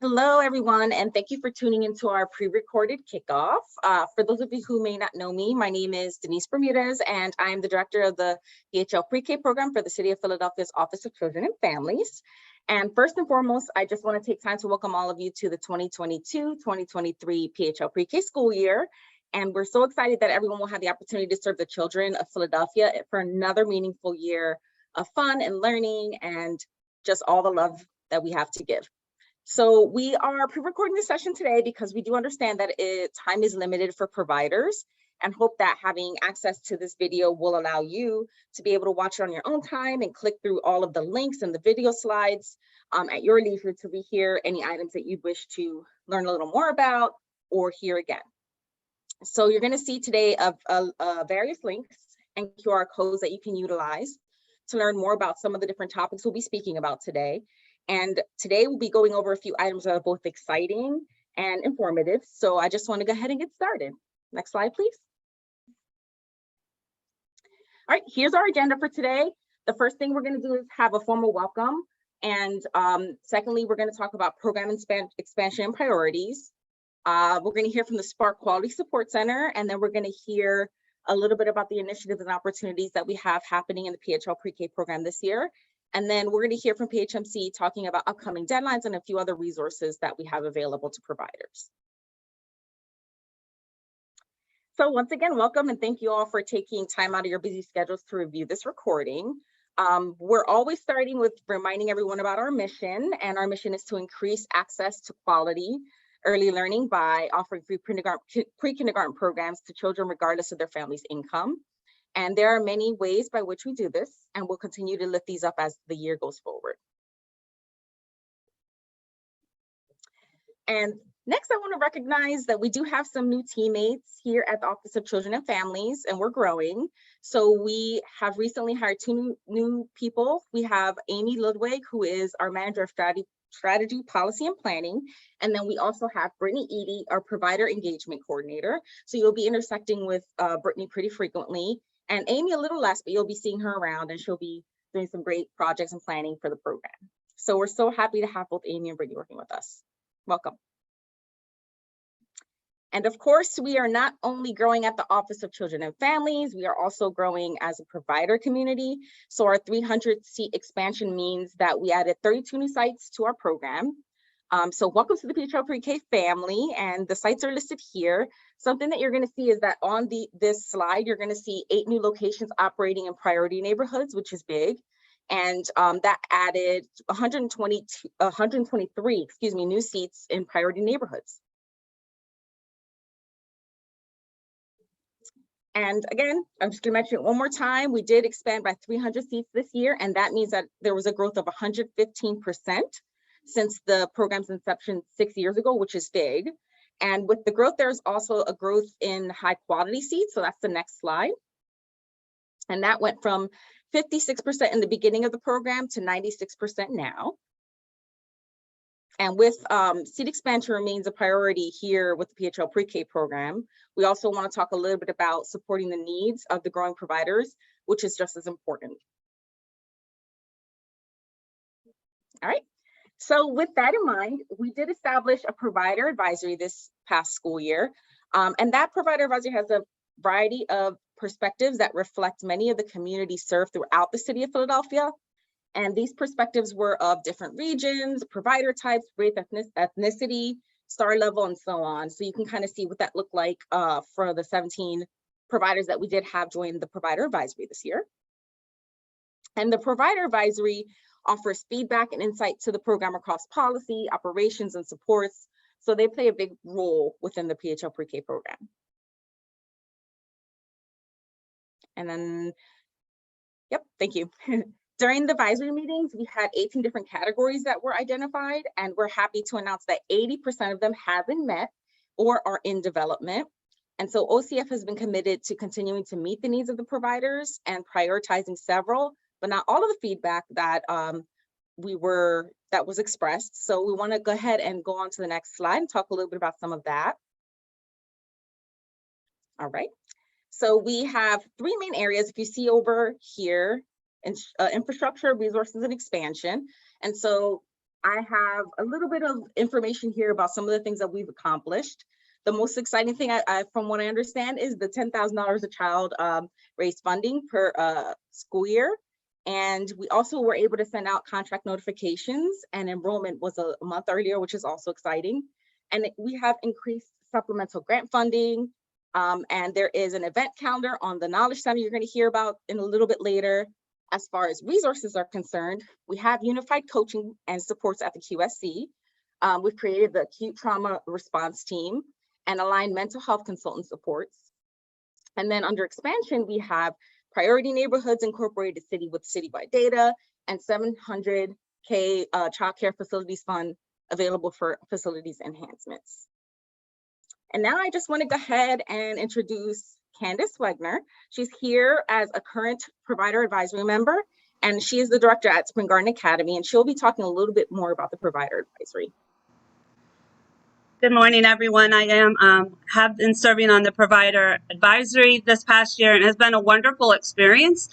Hello, everyone, and thank you for tuning into our pre-recorded kickoff. For those of you who may not know me, my name is Denise Bermudez, and I'm the director of the PHLpreK program for the City of Philadelphia's Office of Children and Families. And first and foremost, I just want to take time to welcome all of you to the 2022-2023 PHLpreK school year. And we're so excited that everyone will have the opportunity to serve the children of Philadelphia for another meaningful year of fun and learning and just all the love that we have to give. So we are pre-recording this session today because we do understand that time is limited for providers, and hope that having access to this video will allow you to be able to watch it on your own time and click through all of the links and the video slides at your leisure to rehear any items that you wish to learn a little more about or hear again. So you're going to see today various links and QR codes that you can utilize to learn more about some of the different topics we'll be speaking about today. And today we'll be going over a few items that are both exciting and informative. So I just want to go ahead and get started. Next slide, please. All right, here's our agenda for today. The first thing we're going to do is have a formal welcome. And secondly, we're going to talk about program expansion and priorities. We're going to hear from the Spark Quality Support Center, and then we're going to hear a little bit about the initiatives and opportunities that we have happening in the PHLpreK program this year. And then we're going to hear from PHMC talking about upcoming deadlines and a few other resources that we have available to providers. So once again, welcome and thank you all for taking time out of your busy schedules to review this recording. We're always starting with reminding everyone about our mission, and our mission is to increase access to quality early learning by offering free pre-kindergarten programs to children regardless of their family's income. And there are many ways by which we do this, and we'll continue to lift these up as the year goes forward. And next, I want to recognize that we do have some new teammates here at the Office of Children and Families, and we're growing. So we have recently hired two new people. We have Amy Ludwig, who is our Manager of Strategy, Policy, and Planning. And then we also have Brittany Eady, our Provider Engagement Coordinator. So you'll be intersecting with Brittany pretty frequently. And Amy a little less, but you'll be seeing her around, and she'll be doing some great projects and planning for the program. So we're so happy to have both Amy and Brittany working with us. Welcome. And of course, we are not only growing at the Office of Children and Families, we are also growing as a provider community. So our 300-seat expansion means that we added 32 new sites to our program. So welcome to the PHLpreK family, and the sites are listed here. Something that you're going to see is that on this slide, you're going to see 8 new locations operating in priority neighborhoods, which is big. And that added 123 new seats in priority neighborhoods. And again, I'm just going to mention it one more time. We did expand by 300 seats this year, and that means that there was a growth of 115% since the program's inception 6 years ago, which is big. And with the growth, there's also a growth in high quality seats. So that's the next slide. And that went from 56% in the beginning of the program to 96% now. And with seat expansion remains a priority here with the PHLpreK program. We also want to talk a little bit about supporting the needs of the growing providers, which is just as important. All right. So with that in mind, we did establish a provider advisory this past school year. And that provider advisory has a variety of perspectives that reflect many of the communities served throughout the city of Philadelphia. And these perspectives were of different regions, provider types, race, ethnicity, star level, and so on. So you can kind of see what that looked like for the 17 providers that we did have join the provider advisory this year. And the provider advisory offers feedback and insight to the program across policy, operations, and supports. So they play a big role within the PHLpreK program. And then, yep, thank you. During the advisory meetings, we had 18 different categories that were identified, and we're happy to announce that 80% of them have been met or are in development. And so OCF has been committed to continuing to meet the needs of the providers and prioritizing several, but not all of the feedback that was expressed. So we want to go ahead and go on to the next slide and talk a little bit about some of that. All right. So we have 3 main areas. If you see over here, infrastructure, resources, and expansion. And so I have a little bit of information here about some of the things that we've accomplished. The most exciting thing, from what I understand, is the $10,000 a child raised funding per school year. And we also were able to send out contract notifications, and enrollment was a month earlier, which is also exciting. And we have increased supplemental grant funding. And there is an event calendar on the Knowledge Center you're going to hear about in a little bit later. As far as resources are concerned, we have unified coaching and supports at the QSC. We've created the acute trauma response team and aligned mental health consultant supports. And then under expansion, we have priority neighborhoods incorporated city with citywide data and 700K child care facilities fund available for facilities enhancements. And now I just want to go ahead and introduce Candace Wegner. She's here as a current provider advisory member, and she is the director at Spring Garden Academy, and she'll be talking a little bit more about the provider advisory. Good morning, everyone. I have been serving on the provider advisory this past year, and it has been a wonderful experience.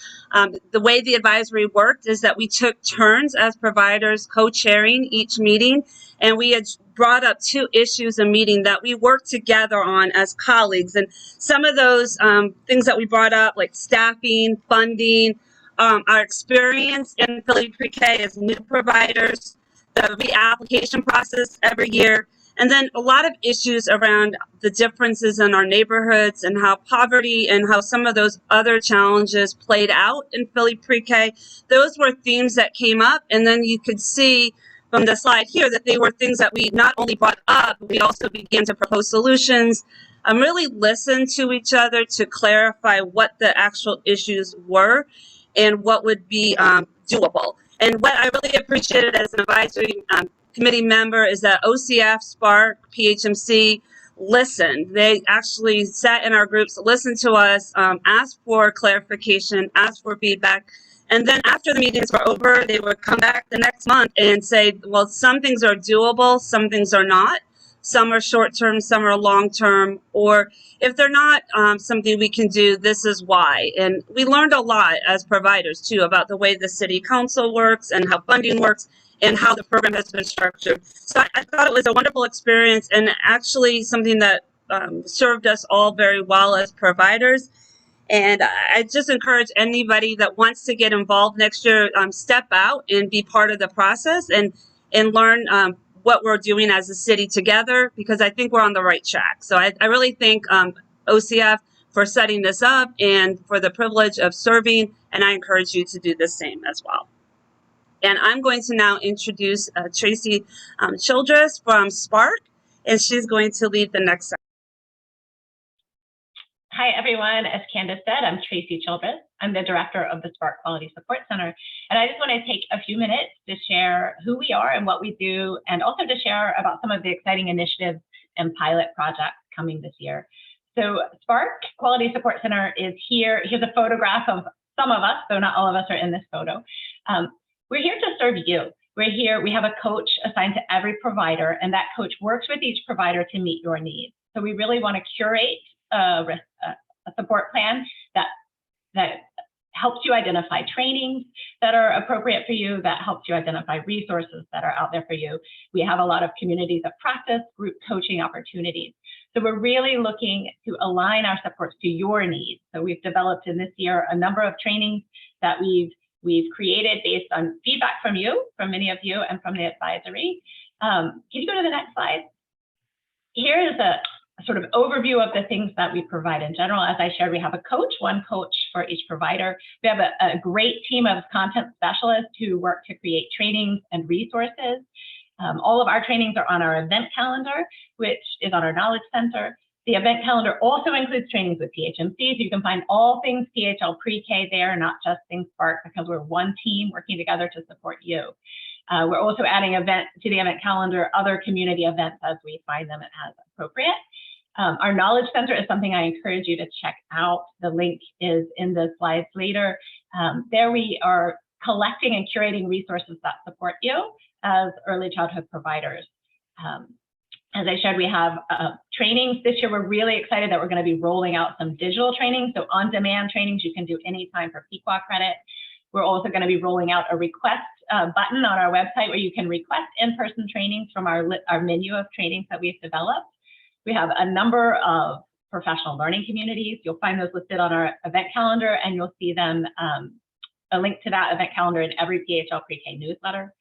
The way the advisory worked is that we took turns as providers co-chairing each meeting, and we had brought up 2 issues a meeting that we worked together on as colleagues. And some of those things that we brought up, like staffing, funding, our experience in FY23 as new providers, the reapplication process every year, and then a lot of issues around the differences in our neighborhoods and how poverty and how some of those other challenges played out in FY23. Those were themes that came up, and then you could see from the slide here that they were things that we not only brought up, but we also began to propose solutions, really listen to each other to clarify what the actual issues were and what would be doable. And what I really appreciated as an advisory committee member is that OCF, SPARK, PHMC listened. They actually sat in our groups, listened to us, asked for clarification, asked for feedback. And then after the meetings were over, they would come back the next month and say, well, some things are doable, some things are not. Some are short-term, some are long-term, or if they're not something we can do, this is why. And we learned a lot as providers, too, about the way the city council works and how funding works and how the program has been structured. So I thought it was a wonderful experience and actually something that served us all very well as providers. And I just encourage anybody that wants to get involved next year, step out and be part of the process and learn what we're doing as a city together, because I think we're on the right track. So I really thank OCF for setting this up and for the privilege of serving, and I encourage you to do the same as well. And I'm going to now introduce Tracy Childress from SPARK, and she's going to lead the next section. Hi, everyone. As Candace said, I'm Tracy Childress. I'm the director of the SPARK Quality Support Center. And I just want to take a few minutes to share who we are and what we do, and also to share about some of the exciting initiatives and pilot projects coming this year. So SPARK Quality Support Center is here. Here's a photograph of some of us, though not all of us are in this photo. We're here to serve you. We're here, we have a coach assigned to every provider, and that coach works with each provider to meet your needs. So we really want to curate a support plan that helps you identify trainings that are appropriate for you, that helps you identify resources that are out there for you. We have a lot of communities of practice, group coaching opportunities. So we're really looking to align our supports to your needs. So we've developed in this year a number of trainings that we've created based on feedback from you, from many of you, and from the advisory. Can you go to the next slide? Here is a sort of overview of the things that we provide in general. As I shared, we have a coach, one coach for each provider. We have a great team of content specialists who work to create trainings and resources. All of our trainings are on our event calendar, which is on our Knowledge Center. The event calendar also includes trainings with PHMC, so you can find all things PHLpreK there, not just things SPARK, because we're one team working together to support you. We're also adding to the event calendar other community events as we find them as appropriate. Our Knowledge Center is something I encourage you to check out. The link is in the slides later. There we are collecting and curating resources that support you as early childhood providers. As I shared, we have trainings. This year, we're really excited that we're going to be rolling out some digital trainings. So on-demand trainings you can do anytime for Pequot credit. We're also going to be rolling out a request button on our website where you can request in-person trainings from our menu of trainings that we've developed. We have a number of professional learning communities. You'll find those listed on our event calendar, and you'll see them, a link to that event calendar in every PHL Pre-K newsletter.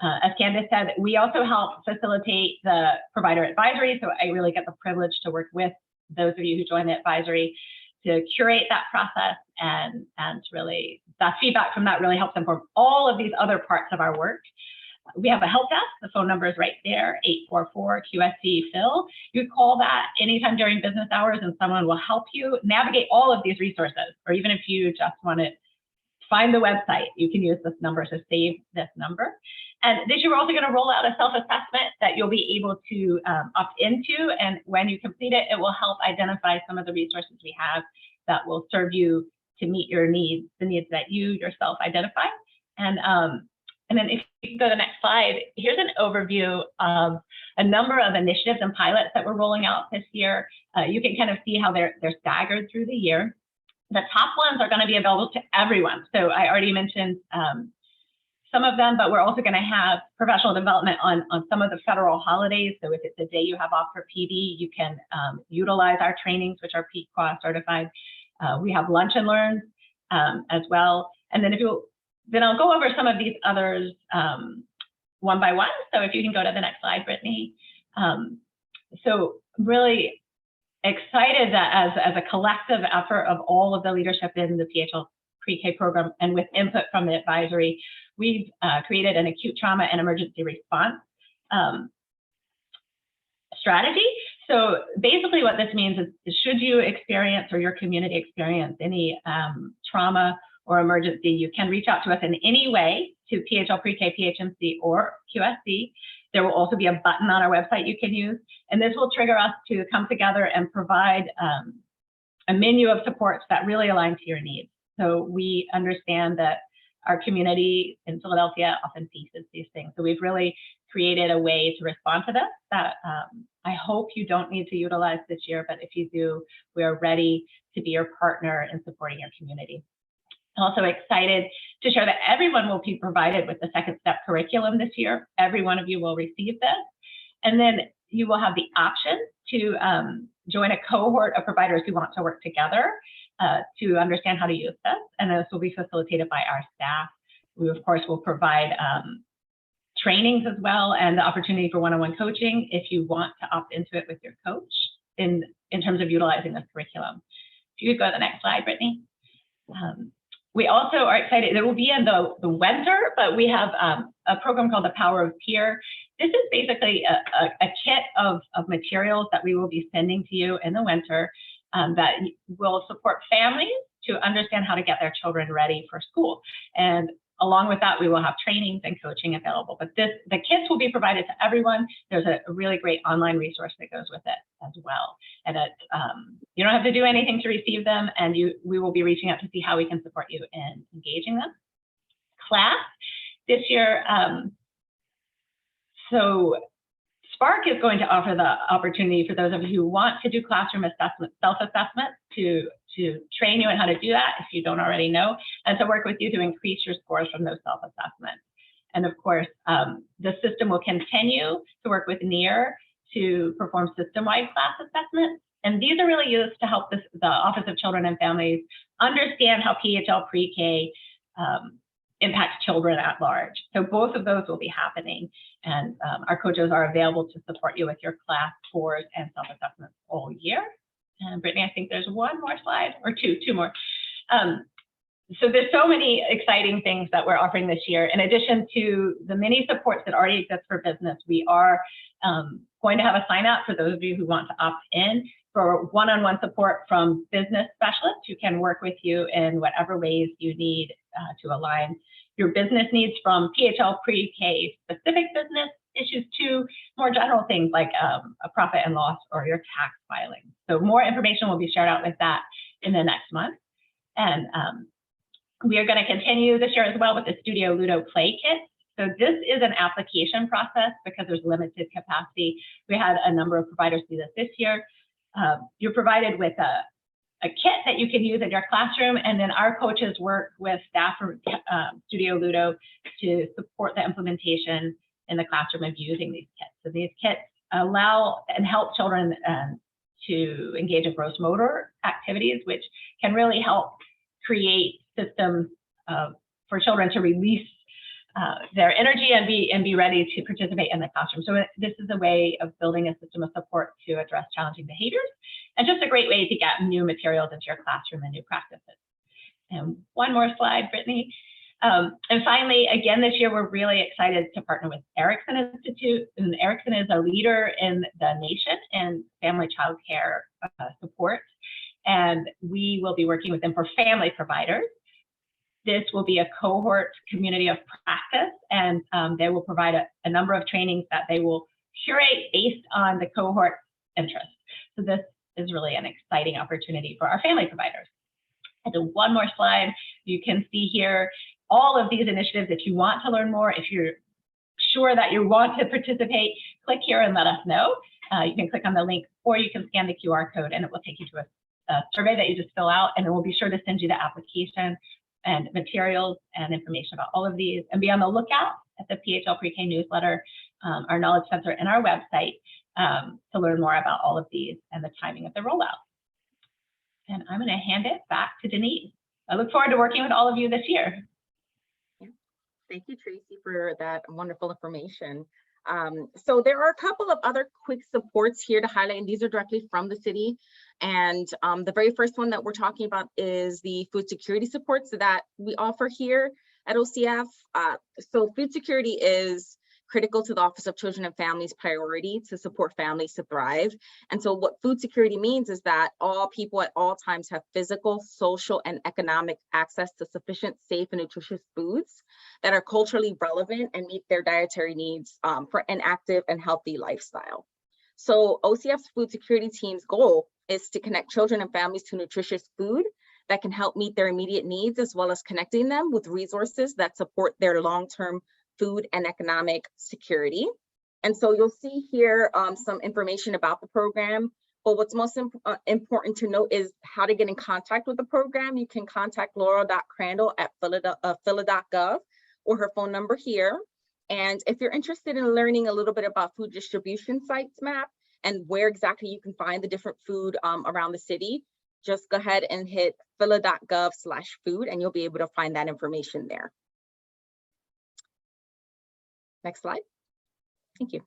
As Candace said, we also help facilitate the provider advisory. So I really get the privilege to work with those of you who join the advisory to curate that process, and really that feedback from that really helps inform all of these other parts of our work. We have a help desk. The phone number is right there, 844-QSC-PHIL. You call that anytime during business hours and someone will help you navigate all of these resources. Or even if you just want to find the website, you can use this number, so save this number. And this year, we're also going to roll out a self-assessment that you'll be able to opt into. And when you complete it, it will help identify some of the resources we have that will serve you to meet your needs, the needs that you yourself identify. And then if you can go to the next slide, here's an overview of a number of initiatives and pilots that we're rolling out this year. You can kind of see how they're staggered through the year. The top ones are going to be available to everyone. So I already mentioned some of them, but we're also going to have professional development on some of the federal holidays. So if it's a day you have off for PD, you can utilize our trainings, which are PQA certified. We have lunch and learns as well. And then then I'll go over some of these others one by one. So if you can go to the next slide, Brittany. So really excited that as a collective effort of all of the leadership in the PHL Pre-K program and with input from the advisory, we've created an acute trauma and emergency response strategy. So basically what this means is should you experience or your community experience any trauma or emergency, you can reach out to us in any way to PHL Pre-K, PHMC, or QSC. There will also be a button on our website you can use, and this will trigger us to come together and provide a menu of supports that really align to your needs. So we understand that our community in Philadelphia often faces these things. So we've really created a way to respond to this that I hope you don't need to utilize this year, but if you do, we are ready to be your partner in supporting your community. I'm also excited to share that everyone will be provided with the second step curriculum this year. Every one of you will receive this. And then you will have the option to join a cohort of providers who want to work together to understand how to use this. And this will be facilitated by our staff. We, of course, will provide trainings as well and the opportunity for one-on-one coaching if you want to opt into it with your coach in terms of utilizing this curriculum. If you could go to the next slide, Brittany. We also are excited, it will be in the winter, but we have a program called the Power of Peer. This is basically a kit of materials that we will be sending to you in the winter that will support families to understand how to get their children ready for school. And along with that, we will have trainings and coaching available. But the kits will be provided to everyone. There's a really great online resource that goes with it as well. And you don't have to do anything to receive them, and we will be reaching out to see how we can support you in engaging them. Class this year, so Spark is going to offer the opportunity for those of you who want to do classroom assessment, self-assessment, to train you on how to do that if you don't already know, and to work with you to increase your scores from those self-assessments. And of course, the system will continue to work with NEAR to perform system-wide class assessments. And these are really used to help the Office of Children and Families understand how PHL Pre-K impacts children at large. So both of those will be happening. And our coaches are available to support you with your class scores and self-assessments all year. And Brittany, I think there's one more slide, or two more. So there's so many exciting things that we're offering this year. In addition to the many supports that already exist for business, we are going to have a sign up for those of you who want to opt in for one-on-one support from business specialists who can work with you in whatever ways you need to align your business needs, from PHL Pre-K specific business issues to more general things like a profit and loss or your tax filing. So more information will be shared out with that in the next month. And we are going to continue this year as well with the Studio Ludo Play Kit. So this is an application process because there's limited capacity. We had a number of providers do this year. You're provided with a kit that you can use in your classroom, and then our coaches work with staff from Studio Ludo to support the implementation in the classroom of using these kits. So these kits allow and help children to engage in gross motor activities, which can really help create systems for children to release their energy and be ready to participate in the classroom. So this is a way of building a system of support to address challenging behaviors, and just a great way to get new materials into your classroom and new practices. And one more slide, Brittany. And finally, again, this year, we're really excited to partner with Erickson Institute. And Erickson is a leader in the nation in family child care support. And we will be working with them for family providers. This will be a cohort community of practice, and they will provide a number of trainings that they will curate based on the cohort interest. So this is really an exciting opportunity for our family providers. And then one more slide, you can see here all of these initiatives. If you want to learn more, if you're sure that you want to participate, click here and let us know. You can click on the link, or you can scan the QR code and it will take you to a survey that you just fill out, and then we'll be sure to send you the application and materials and information about all of these. And be on the lookout at the PHLpreK newsletter, our Knowledge Center, and our website to learn more about all of these and the timing of the rollout. And I'm going to hand it back to Denise. I look forward to working with all of you this year. Thank you, Tracy, for that wonderful information. So there are a couple of other quick supports here to highlight, and these are directly from the city. And the very first one that we're talking about is the food security supports that we offer here at OCF. So food security is critical to the Office of Children and Families priority to support families to thrive. And so what food security means is that all people at all times have physical, social, and economic access to sufficient, safe, and nutritious foods that are culturally relevant and meet their dietary needs for an active and healthy lifestyle. So OCF's food security team's goal is to connect children and families to nutritious food that can help meet their immediate needs, as well as connecting them with resources that support their long-term food and economic security. And so you'll see here some information about the program, but what's most important to note is how to get in contact with the program. You can contact Laura.Crandall at phila.gov or her phone number here. And if you're interested in learning a little bit about food distribution sites map and where exactly you can find the different food around the city, just go ahead and hit phila.gov/food and you'll be able to find that information there. Next slide. Thank you.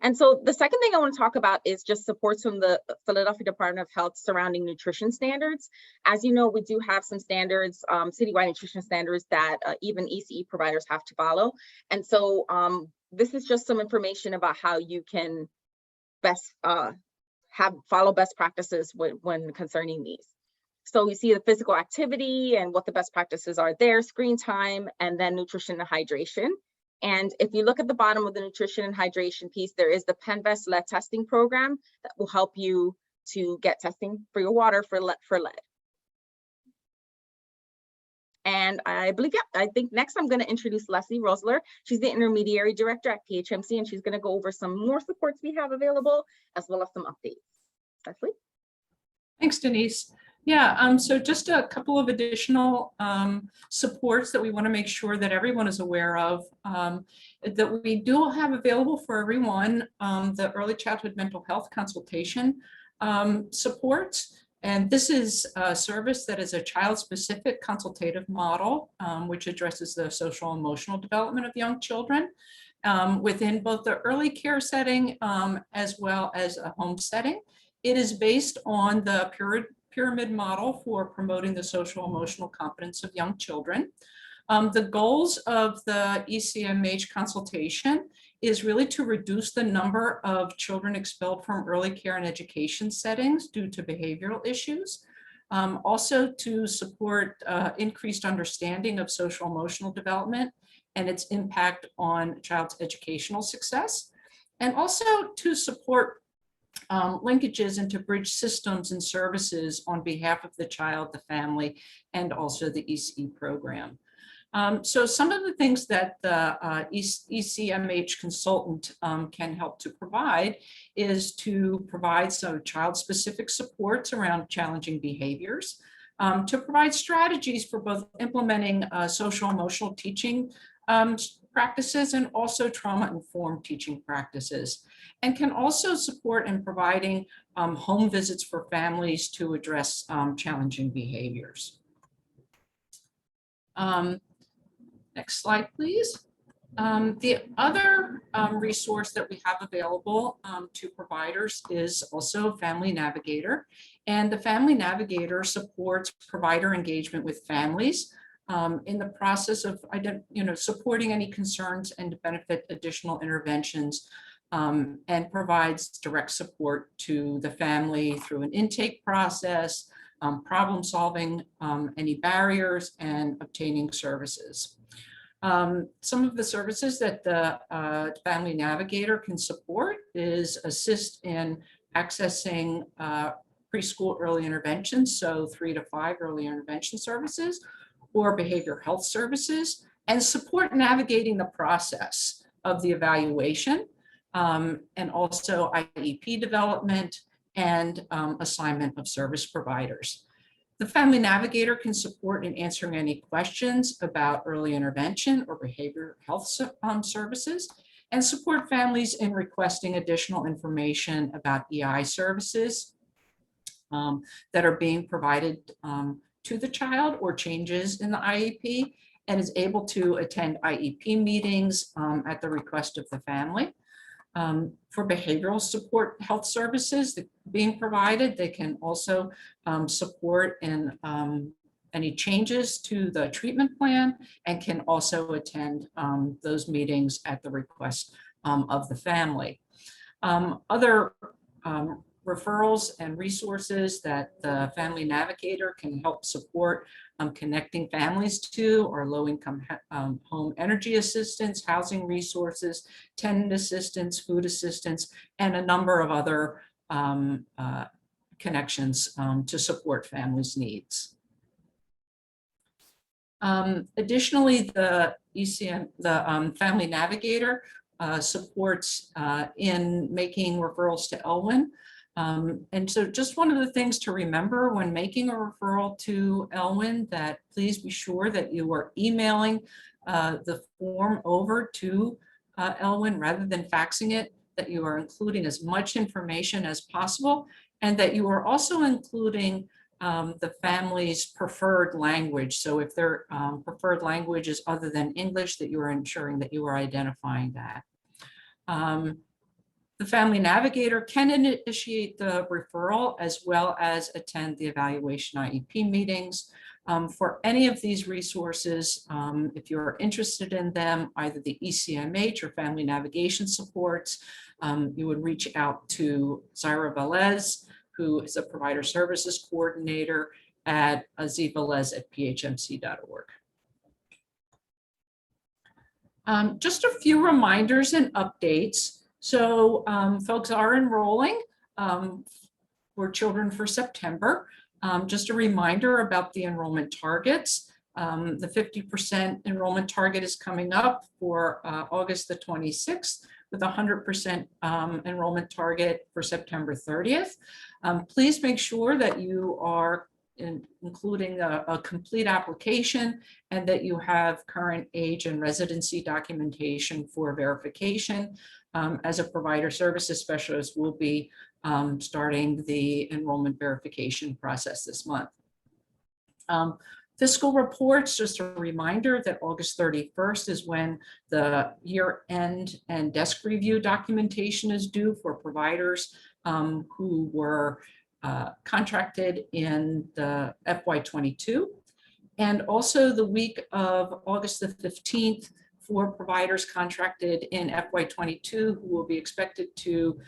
And so the second thing I want to talk about is just supports from the Philadelphia Department of Health surrounding nutrition standards. As you know, we do have some standards, citywide nutrition standards that even ECE providers have to follow. And so this is just some information about how you can best follow best practices when concerning these. So you see the physical activity and what the best practices are there, screen time, and then nutrition and hydration. And if you look at the bottom of the nutrition and hydration piece, there is the PenVest lead testing program that will help you to get testing for your water for lead. And I believe, yeah, I think next I'm going to introduce Leslie Rosler. She's the intermediary director at PHMC, and she's going to go over some more supports we have available, as well as some updates. Leslie? Thanks, Denise. Yeah, so just a couple of additional supports that we want to make sure that everyone is aware of, that we do have available for everyone, the early childhood mental health consultation support. And this is a service that is a child-specific consultative model, which addresses the social and emotional development of young children within both the early care setting as well as a home setting. It is based on the pyramid model for promoting the social emotional competence of young children. The goals of the ECMH consultation is really to reduce the number of children expelled from early care and education settings due to behavioral issues. Also to support increased understanding of social emotional development and its impact on child's educational success. And also to support linkages into bridge systems and services on behalf of the child, the family, and also the ECE program. So some of the things that the ECMH consultant can help to provide is to provide some child-specific supports around challenging behaviors, to provide strategies for both implementing social emotional teaching practices and also trauma-informed teaching practices, and can also support in providing home visits for families to address challenging behaviors. Next slide, please. The other resource that we have available to providers is also Family Navigator. And the Family Navigator supports provider engagement with families in the process of supporting any concerns and to benefit additional interventions, and provides direct support to the family through an intake process, problem solving any barriers, and obtaining services. Some of the services that the Family Navigator can support is assist in accessing preschool early interventions, so 3 to 5 early intervention services, or behavioral health services, and support navigating the process of the evaluation, and also IEP development and assignment of service providers. The Family Navigator can support in answering any questions about early intervention or behavioral health services, and support families in requesting additional information about EI services that are being provided to the child or changes in the IEP, and is able to attend IEP meetings at the request of the family. For behavioral support health services being provided, they can also support in any changes to the treatment plan, and can also attend those meetings at the request of the family. Other referrals and resources that the Family Navigator can help support connecting families to are low-income home energy assistance, housing resources, tenant assistance, food assistance, and a number of other connections to support families' needs. Additionally, the Family Navigator supports in making referrals to Elwyn. And so just one of the things to remember when making a referral to Elwyn, that please be sure that you are emailing the form over to Elwyn rather than faxing it, that you are including as much information as possible, and that you are also including the family's preferred language. So if their preferred language is other than English, that you are ensuring that you are identifying that. The Family Navigator can initiate the referral as well as attend the evaluation IEP meetings. For any of these resources, if you're interested in them, either the ECMH or Family Navigation supports, you would reach out to Zaira Velez, who is a provider services coordinator at azvelez@phmc.org. Just a few reminders and updates. So folks are enrolling for Children for September. Just a reminder about the enrollment targets. The 50% enrollment target is coming up for August the 26th, with 100% enrollment target for September 30th. Please make sure that you are including a complete application, and that you have current age and residency documentation for verification. As a provider services specialist, we'll be starting the enrollment verification process this month. Fiscal reports, just a reminder that August 31st is when the year-end and desk review documentation is due for providers who were contracted in the FY22, and also the week of August the 15th for providers contracted in FY22 who will be expected to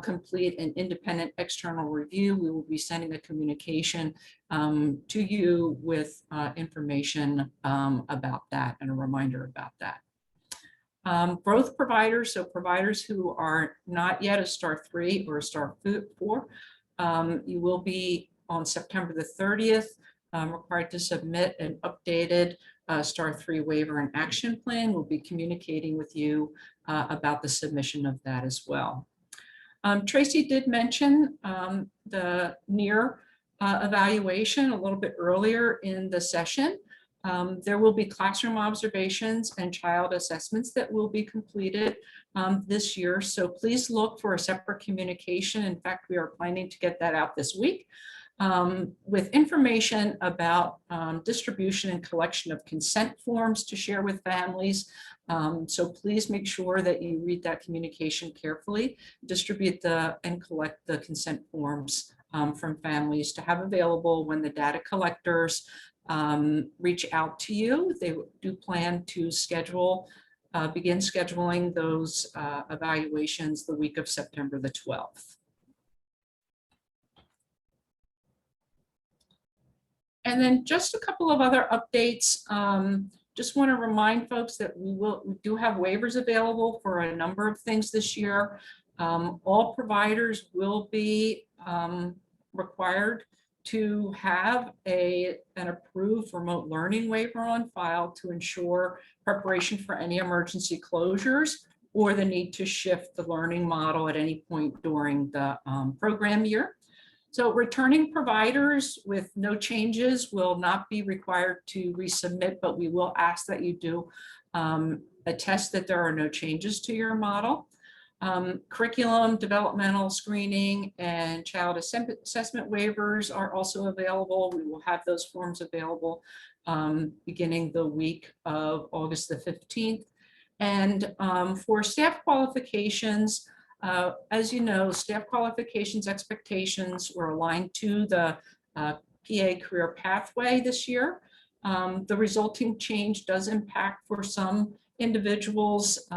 complete an independent external review. We will be sending a communication to you with information about that and a reminder about that. Growth providers, so providers who are not yet a Star 3 or a Star 4, you will be on September the 30th required to submit an updated STAR 3 waiver and action plan. We'll be communicating with you about the submission of that as well. Tracy did mention the NEAR evaluation a little bit earlier in the session. There will be classroom observations and child assessments that will be completed this year. So please look for a separate communication. In fact, we are planning to get that out this week with information about distribution and collection of consent forms to share with families. So please make sure that you read that communication carefully, distribute and collect the consent forms from families to have available when the data collectors reach out to you. They do plan to begin scheduling those evaluations the week of September the 12th. And then just a couple of other updates. Just want to remind folks that we do have waivers available for a number of things this year. All providers will be required to have an approved remote learning waiver on file to ensure preparation for any emergency closures or the need to shift the learning model at any point during the program year. So returning providers with no changes will not be required to resubmit, but we will ask that you do attest that there are no changes to your model. Curriculum, developmental screening, and child assessment waivers are also available. We will have those forms available beginning the week of August the 15th. And for staff qualifications, as you know, staff qualifications expectations were aligned to the PA career pathway this year. The resulting change does impact for some individuals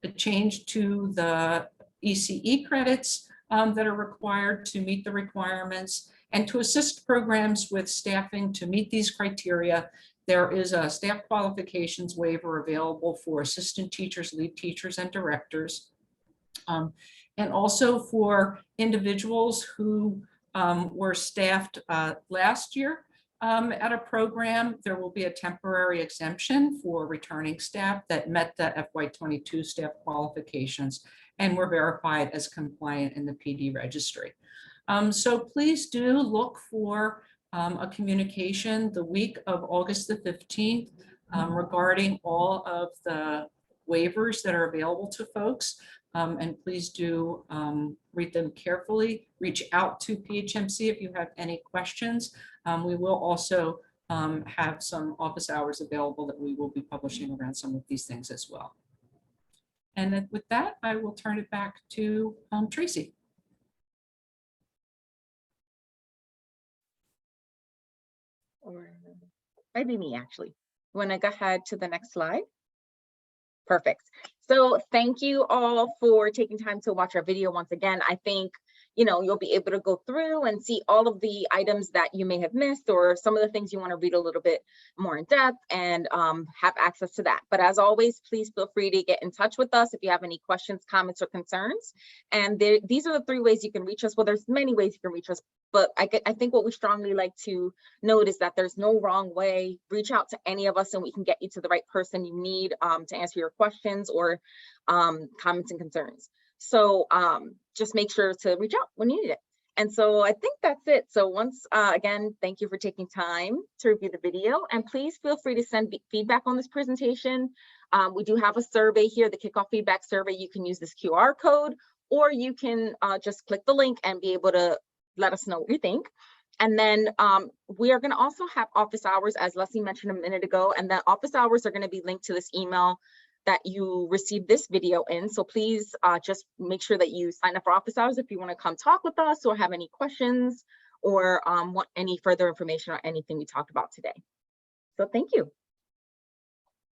a change to the ECE credits that are required to meet the requirements, and to assist programs with staffing to meet these criteria. There is a staff qualifications waiver available for assistant teachers, lead teachers, and directors. And also for individuals who were staffed last year at a program, there will be a temporary exemption for returning staff that met the FY22 staff qualifications and were verified as compliant in the PD registry. So please do look for a communication the week of August the 15th regarding all of the waivers that are available to folks. And please do read them carefully. Reach out to PHMC if you have any questions. We will also have some office hours available that we will be publishing around some of these things as well. And then with that, I will turn it back to Tracy. Or maybe me, actually. When I go ahead to the next slide. Perfect. So thank you all for taking time to watch our video once again. I think, you'll be able to go through and see all of the items that you may have missed, or some of the things you want to read a little bit more in depth, and have access to that. But as always, please feel free to get in touch with us if you have any questions, comments, or concerns. And these are the 3 ways you can reach us. Well, there's many ways you can reach us, but I think what we strongly like to note is that there's no wrong way. Reach out to any of us and we can get you to the right person you need to answer your questions or comments and concerns. So just make sure to reach out when you need it. And so I think that's it. So once again, thank you for taking time to review the video, and please feel free to send feedback on this presentation. We do have a survey here, the kickoff feedback survey. You can use this QR code, or you can just click the link and be able to let us know what you think. And then we are going to also have office hours, as Leslie mentioned a minute ago, and the office hours are going to be linked to this email that you received this video in. So please just make sure that you sign up for office hours if you want to come talk with us or have any questions or want any further information on anything we talked about today. So thank you.